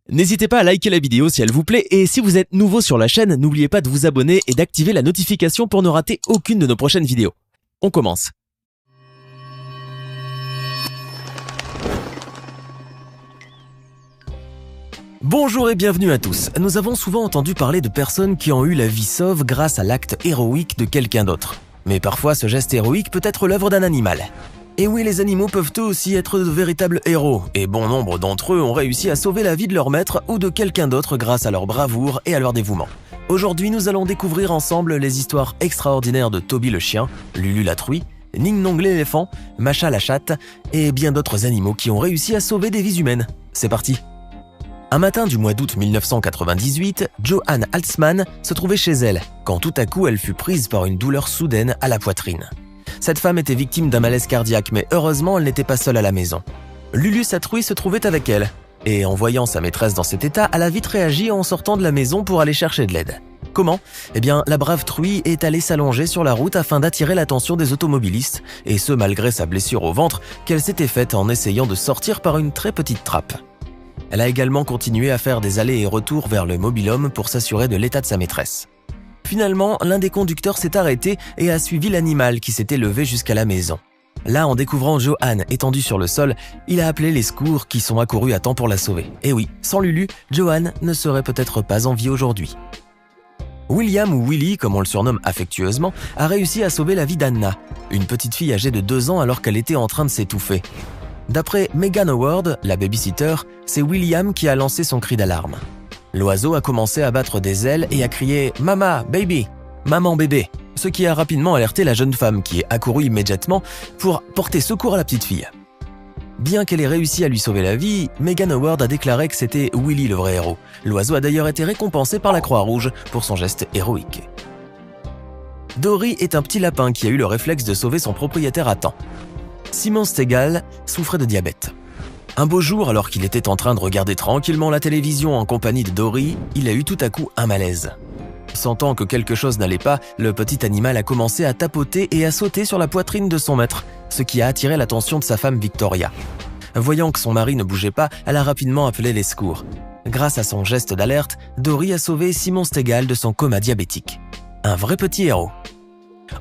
N'hésitez pas à liker la vidéo si elle vous plaît et si vous êtes nouveau sur la chaîne, n'oubliez pas de vous abonner et d'activer la notification pour ne rater aucune de nos prochaines vidéos. On commence. Bonjour et bienvenue à tous. Nous avons souvent entendu parler de personnes qui ont eu la vie sauve grâce à l'acte héroïque de quelqu'un d'autre. Mais parfois ce geste héroïque peut être l'œuvre d'un animal. Et oui, les animaux peuvent eux aussi être de véritables héros, et bon nombre d'entre eux ont réussi à sauver la vie de leur maître ou de quelqu'un d'autre grâce à leur bravoure et à leur dévouement. Aujourd'hui, nous allons découvrir ensemble les histoires extraordinaires de Toby le chien, Lulu la truie, Ning Nong l'éléphant, Masha la chatte et bien d'autres animaux qui ont réussi à sauver des vies humaines. C'est parti! Un matin du mois d'août 1998, Joanne Halsman se trouvait chez elle, quand tout à coup elle fut prise par une douleur soudaine à la poitrine. Cette femme était victime d'un malaise cardiaque, mais heureusement elle n'était pas seule à la maison. Lulu sa truie se trouvait avec elle, et en voyant sa maîtresse dans cet état, elle a vite réagi en sortant de la maison pour aller chercher de l'aide. Comment ? Eh bien, la brave truie est allée s'allonger sur la route afin d'attirer l'attention des automobilistes, et ce malgré sa blessure au ventre qu'elle s'était faite en essayant de sortir par une très petite trappe. Elle a également continué à faire des allers et retours vers le mobil-home pour s'assurer de l'état de sa maîtresse. Finalement, l'un des conducteurs s'est arrêté et a suivi l'animal qui s'était levé jusqu'à la maison. Là, en découvrant Joanne étendue sur le sol, il a appelé les secours qui sont accourus à temps pour la sauver. Et oui, sans Lulu, Joanne ne serait peut-être pas en vie aujourd'hui. William ou Willy, comme on le surnomme affectueusement, a réussi à sauver la vie d'Anna, une petite fille âgée de 2 ans alors qu'elle était en train de s'étouffer. D'après Megan Howard, la babysitter, c'est William qui a lancé son cri d'alarme. L'oiseau a commencé à battre des ailes et a crié « Mama, baby !»« Maman, bébé !» ce qui a rapidement alerté la jeune femme qui est accourue immédiatement pour porter secours à la petite fille. Bien qu'elle ait réussi à lui sauver la vie, Megan Howard a déclaré que c'était Willy le vrai héros. L'oiseau a d'ailleurs été récompensé par la Croix-Rouge pour son geste héroïque. Dory est un petit lapin qui a eu le réflexe de sauver son propriétaire à temps. Simon Stegall souffrait de diabète. Un beau jour, alors qu'il était en train de regarder tranquillement la télévision en compagnie de Dory, il a eu tout à coup un malaise. Sentant que quelque chose n'allait pas, le petit animal a commencé à tapoter et à sauter sur la poitrine de son maître, ce qui a attiré l'attention de sa femme Victoria. Voyant que son mari ne bougeait pas, elle a rapidement appelé les secours. Grâce à son geste d'alerte, Dory a sauvé Simon Stegall de son coma diabétique. Un vrai petit héros.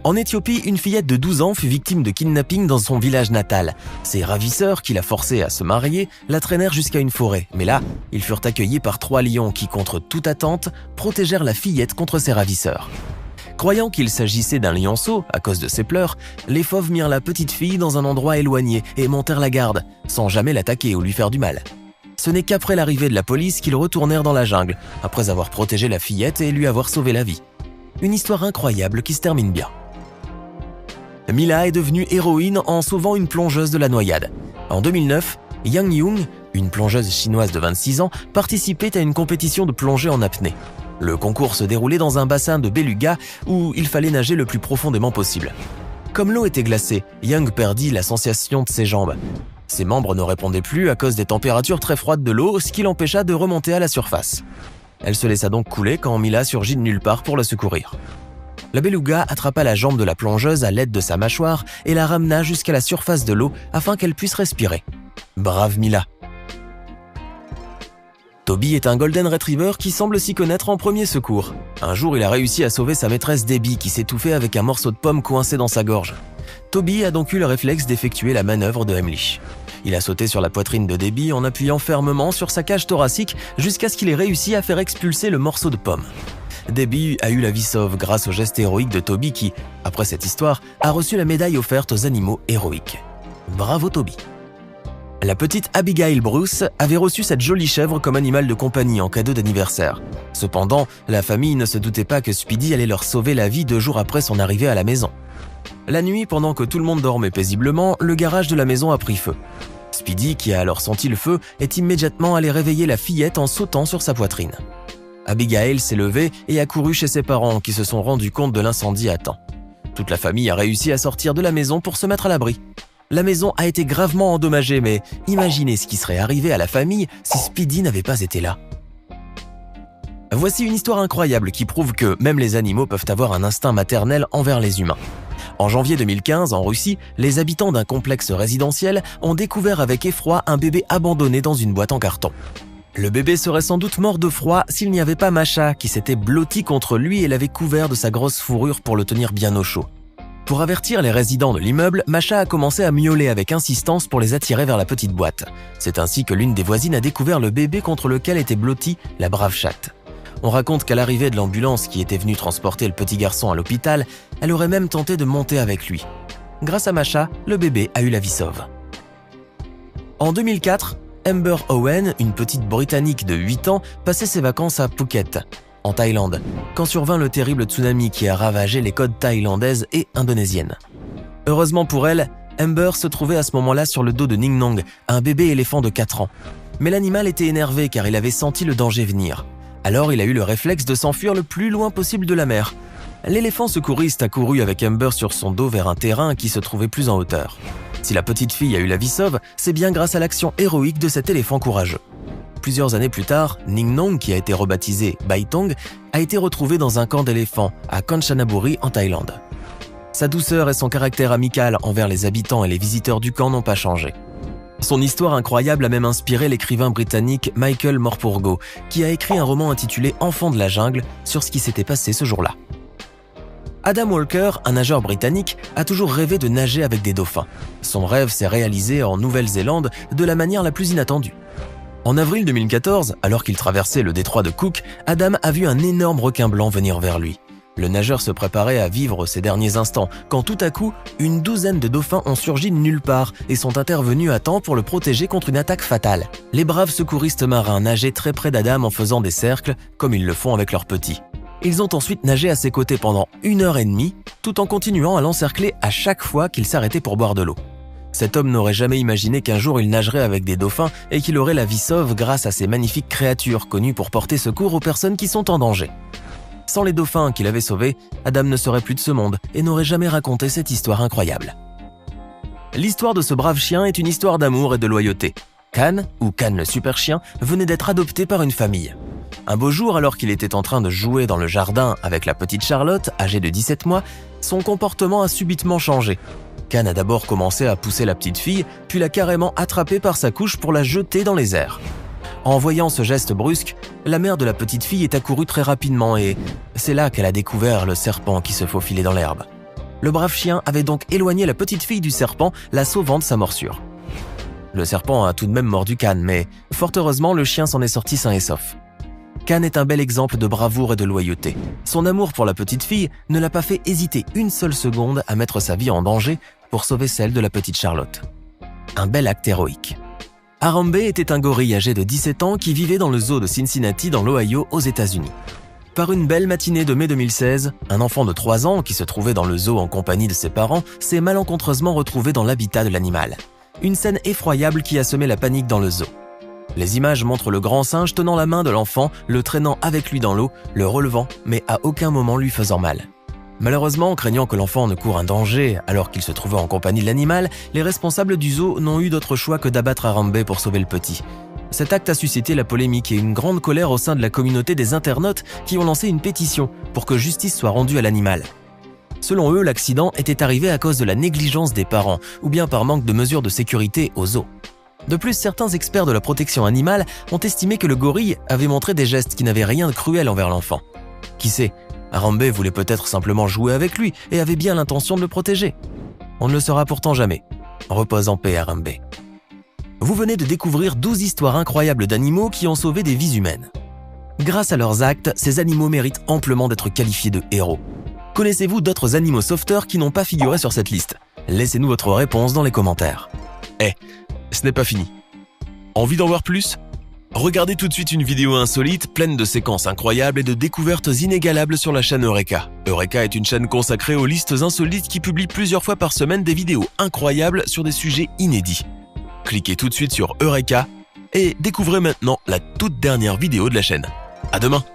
En Éthiopie, une fillette de 12 ans fut victime de kidnapping dans son village natal. Ses ravisseurs, qui la forçaient à se marier, la traînèrent jusqu'à une forêt. Mais là, ils furent accueillis par 3 lions qui, contre toute attente, protégèrent la fillette contre ses ravisseurs. Croyant qu'il s'agissait d'un lionceau, à cause de ses pleurs, les fauves mirent la petite fille dans un endroit éloigné et montèrent la garde, sans jamais l'attaquer ou lui faire du mal. Ce n'est qu'après l'arrivée de la police qu'ils retournèrent dans la jungle, après avoir protégé la fillette et lui avoir sauvé la vie. Une histoire incroyable qui se termine bien. Mila est devenue héroïne en sauvant une plongeuse de la noyade. En 2009, Yang Yung, une plongeuse chinoise de 26 ans, participait à une compétition de plongée en apnée. Le concours se déroulait dans un bassin de beluga où il fallait nager le plus profondément possible. Comme l'eau était glacée, Yang perdit la sensation de ses jambes. Ses membres ne répondaient plus à cause des températures très froides de l'eau, ce qui l'empêcha de remonter à la surface. Elle se laissa donc couler quand Mila surgit de nulle part pour la secourir. La beluga attrapa la jambe de la plongeuse à l'aide de sa mâchoire et la ramena jusqu'à la surface de l'eau afin qu'elle puisse respirer. Brave Mila. Toby est un golden retriever qui semble s'y connaître en premier secours. Un jour, il a réussi à sauver sa maîtresse Debbie qui s'étouffait avec un morceau de pomme coincé dans sa gorge. Toby a donc eu le réflexe d'effectuer la manœuvre de Heimlich. Il a sauté sur la poitrine de Debbie en appuyant fermement sur sa cage thoracique jusqu'à ce qu'il ait réussi à faire expulser le morceau de pomme. Debbie a eu la vie sauve grâce au geste héroïque de Toby qui, après cette histoire, a reçu la médaille offerte aux animaux héroïques. Bravo Toby. La petite Abigail Bruce avait reçu cette jolie chèvre comme animal de compagnie en cadeau d'anniversaire. Cependant, la famille ne se doutait pas que Speedy allait leur sauver la vie 2 jours après son arrivée à la maison. La nuit, pendant que tout le monde dormait paisiblement, le garage de la maison a pris feu. Speedy, qui a alors senti le feu, est immédiatement allé réveiller la fillette en sautant sur sa poitrine. Abigail s'est levée et a couru chez ses parents qui se sont rendus compte de l'incendie à temps. Toute la famille a réussi à sortir de la maison pour se mettre à l'abri. La maison a été gravement endommagée, mais imaginez ce qui serait arrivé à la famille si Speedy n'avait pas été là. Voici une histoire incroyable qui prouve que même les animaux peuvent avoir un instinct maternel envers les humains. En janvier 2015, en Russie, les habitants d'un complexe résidentiel ont découvert avec effroi un bébé abandonné dans une boîte en carton. Le bébé serait sans doute mort de froid s'il n'y avait pas Masha qui s'était blottie contre lui et l'avait couvert de sa grosse fourrure pour le tenir bien au chaud. Pour avertir les résidents de l'immeuble, Masha a commencé à miauler avec insistance pour les attirer vers la petite boîte. C'est ainsi que l'une des voisines a découvert le bébé contre lequel était blottie la brave chatte. On raconte qu'à l'arrivée de l'ambulance qui était venue transporter le petit garçon à l'hôpital, elle aurait même tenté de monter avec lui. Grâce à Masha, le bébé a eu la vie sauve. En 2004, Amber Owen, une petite Britannique de 8 ans, passait ses vacances à Phuket, en Thaïlande, quand survint le terrible tsunami qui a ravagé les côtes thaïlandaises et indonésiennes. Heureusement pour elle, Amber se trouvait à ce moment-là sur le dos de Ning Nong, un bébé éléphant de 4 ans. Mais l'animal était énervé car il avait senti le danger venir. Alors il a eu le réflexe de s'enfuir le plus loin possible de la mer. L'éléphant secouriste a couru avec Amber sur son dos vers un terrain qui se trouvait plus en hauteur. Si la petite fille a eu la vie sauve, c'est bien grâce à l'action héroïque de cet éléphant courageux. Plusieurs années plus tard, Ning Nong, qui a été rebaptisé Baitong, a été retrouvé dans un camp d'éléphants à Kanchanaburi en Thaïlande. Sa douceur et son caractère amical envers les habitants et les visiteurs du camp n'ont pas changé. Son histoire incroyable a même inspiré l'écrivain britannique Michael Morpurgo, qui a écrit un roman intitulé « Enfants de la jungle » sur ce qui s'était passé ce jour-là. Adam Walker, un nageur britannique, a toujours rêvé de nager avec des dauphins. Son rêve s'est réalisé en Nouvelle-Zélande de la manière la plus inattendue. En avril 2014, alors qu'il traversait le détroit de Cook, Adam a vu un énorme requin blanc venir vers lui. Le nageur se préparait à vivre ses derniers instants, quand tout à coup, une douzaine de dauphins ont surgi de nulle part et sont intervenus à temps pour le protéger contre une attaque fatale. Les braves secouristes marins nageaient très près d'Adam en faisant des cercles, comme ils le font avec leurs petits. Ils ont ensuite nagé à ses côtés pendant 1h30, tout en continuant à l'encercler à chaque fois qu'il s'arrêtait pour boire de l'eau. Cet homme n'aurait jamais imaginé qu'un jour il nagerait avec des dauphins et qu'il aurait la vie sauve grâce à ces magnifiques créatures connues pour porter secours aux personnes qui sont en danger. Sans les dauphins qu'il avait sauvés, Adam ne serait plus de ce monde et n'aurait jamais raconté cette histoire incroyable. L'histoire de ce brave chien est une histoire d'amour et de loyauté. Can, ou Can le super chien, venait d'être adopté par une famille. Un beau jour, alors qu'il était en train de jouer dans le jardin avec la petite Charlotte, âgée de 17 mois, son comportement a subitement changé. Can a d'abord commencé à pousser la petite fille, puis l'a carrément attrapée par sa couche pour la jeter dans les airs. En voyant ce geste brusque, la mère de la petite fille est accourue très rapidement et c'est là qu'elle a découvert le serpent qui se faufilait dans l'herbe. Le brave chien avait donc éloigné la petite fille du serpent, la sauvant de sa morsure. Le serpent a tout de même mordu Can, mais fort heureusement, le chien s'en est sorti sain et sauf. Can est un bel exemple de bravoure et de loyauté. Son amour pour la petite fille ne l'a pas fait hésiter une seule seconde à mettre sa vie en danger pour sauver celle de la petite Charlotte. Un bel acte héroïque. Harambe était un gorille âgé de 17 ans qui vivait dans le zoo de Cincinnati dans l'Ohio aux États-Unis. Par une belle matinée de mai 2016, un enfant de 3 ans qui se trouvait dans le zoo en compagnie de ses parents s'est malencontreusement retrouvé dans l'habitat de l'animal. Une scène effroyable qui a semé la panique dans le zoo. Les images montrent le grand singe tenant la main de l'enfant, le traînant avec lui dans l'eau, le relevant, mais à aucun moment lui faisant mal. Malheureusement, craignant que l'enfant ne court un danger alors qu'il se trouvait en compagnie de l'animal, les responsables du zoo n'ont eu d'autre choix que d'abattre Harambe pour sauver le petit. Cet acte a suscité la polémique et une grande colère au sein de la communauté des internautes qui ont lancé une pétition pour que justice soit rendue à l'animal. Selon eux, l'accident était arrivé à cause de la négligence des parents ou bien par manque de mesures de sécurité au zoo. De plus, certains experts de la protection animale ont estimé que le gorille avait montré des gestes qui n'avaient rien de cruel envers l'enfant. Qui sait, Harambe voulait peut-être simplement jouer avec lui et avait bien l'intention de le protéger. On ne le saura pourtant jamais. Repose en paix, Harambe. Vous venez de découvrir 12 histoires incroyables d'animaux qui ont sauvé des vies humaines. Grâce à leurs actes, ces animaux méritent amplement d'être qualifiés de héros. Connaissez-vous d'autres animaux sauveteurs qui n'ont pas figuré sur cette liste? Laissez-nous votre réponse dans les commentaires. Ce n'est pas fini. Envie d'en voir plus? Regardez tout de suite une vidéo insolite, pleine de séquences incroyables et de découvertes inégalables sur la chaîne Eureka. Eureka est une chaîne consacrée aux listes insolites qui publie plusieurs fois par semaine des vidéos incroyables sur des sujets inédits. Cliquez tout de suite sur Eureka et découvrez maintenant la toute dernière vidéo de la chaîne. À demain!